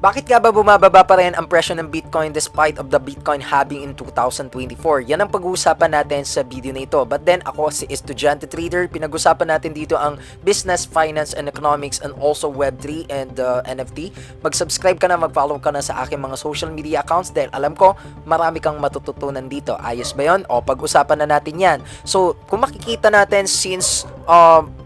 Bakit nga ba bumababa pa rin ang presyo ng Bitcoin despite of the Bitcoin halving in 2024? Yan ang pag-uusapan natin sa video na ito. But then ako si Estudyante Trader, pinag-usapan natin dito ang business, finance, and economics and also Web3 and NFT. Mag-subscribe ka na, mag-follow ka na sa aking mga social media accounts dahil alam ko marami kang matututunan dito. Ayos ba yun? O pag-usapan na natin yan. So kung makikita natin since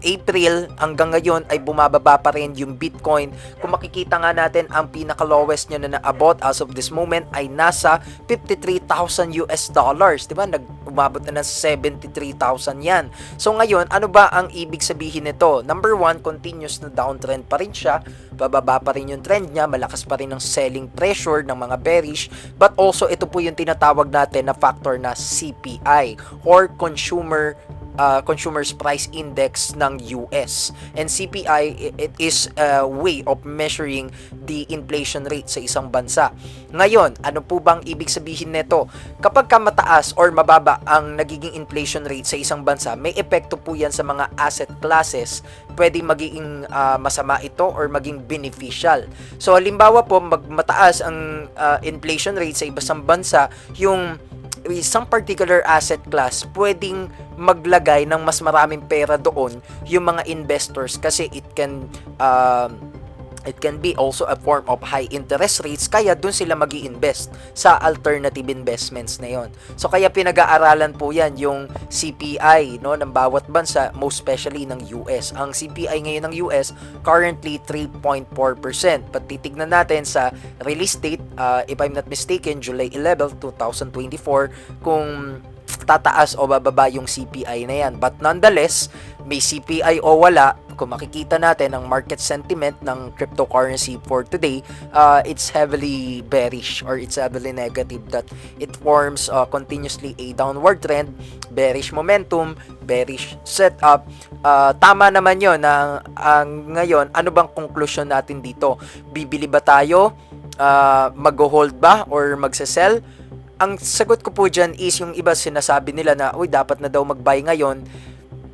April hanggang ngayon ay bumababa pa rin yung Bitcoin. Kung makikita nga natin ang pinaka-lowest nyo na naabot as of this moment ay nasa 53,000 US dollars. Diba? Umabot na ng 73,000 yan. So ngayon, ano ba ang ibig sabihin nito? Number one, continuous na downtrend pa rin siya. Bababa pa rin yung trend niya. Malakas pa rin ang selling pressure ng mga bearish. But also, ito po yung tinatawag natin na factor na CPI or Consumer's Price Index ng US. And CPI, it is a way of measuring the inflation rate sa isang bansa. Ngayon, ano po bang ibig sabihin nito? Kapag ka mataas or mababa ang nagiging inflation rate sa isang bansa, may epekto po yan sa mga asset classes. Pwede magiging masama ito or maging beneficial. So, halimbawa po, mataas ang inflation rate sa ibang bansa, yung isang particular asset class pwedeng maglagay ng mas maraming pera doon yung mga investors kasi it can be also a form of high interest rates kaya doon sila magi-invest sa alternative investments na yon. So kaya pinag-aaralan po yan yung CPI no ng bawat bansa, most especially ng US. Ang CPI ngayon ng US currently 3.4%. But titignan natin sa real estate, if I'm not mistaken, July 11, 2024 kung tataas o bababa yung CPI na yan. But nonetheless, may CPI o wala, kung makikita natin ang market sentiment ng cryptocurrency for today, it's heavily bearish or it's heavily negative that it forms continuously a downward trend, bearish momentum, bearish setup. Tama naman yun na ngayon, ano bang conclusion natin dito? Bibili ba tayo? Mag-hold ba or magsasell? Ang sagot ko po dyan is yung iba sinasabi nila na, uy, dapat na daw mag-buy ngayon.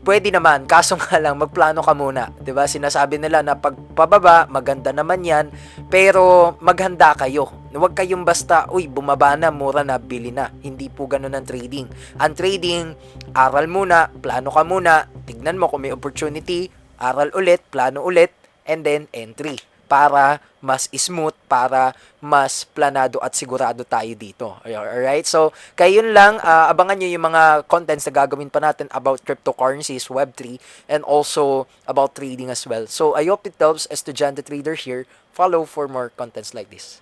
Pwede naman, kaso nga lang, magplano ka muna. 'Di ba? Sinasabi nila na pagpababa, maganda naman yan, pero maghanda kayo. Huwag kayong basta, uy, bumaba na, mura na, bili na. Hindi po ganun ang trading. Ang trading, aral muna, plano ka muna, tignan mo kung may opportunity, aral ulit, plano ulit, and then entry. Para mas smooth, para mas planado at sigurado tayo dito. Alright? So, kaya yun lang, abangan nyo yung mga contents na gagawin pa natin about cryptocurrencies, Web3, and also about trading as well. So, I hope it helps. Estudyante Trader here. Follow for more contents like this.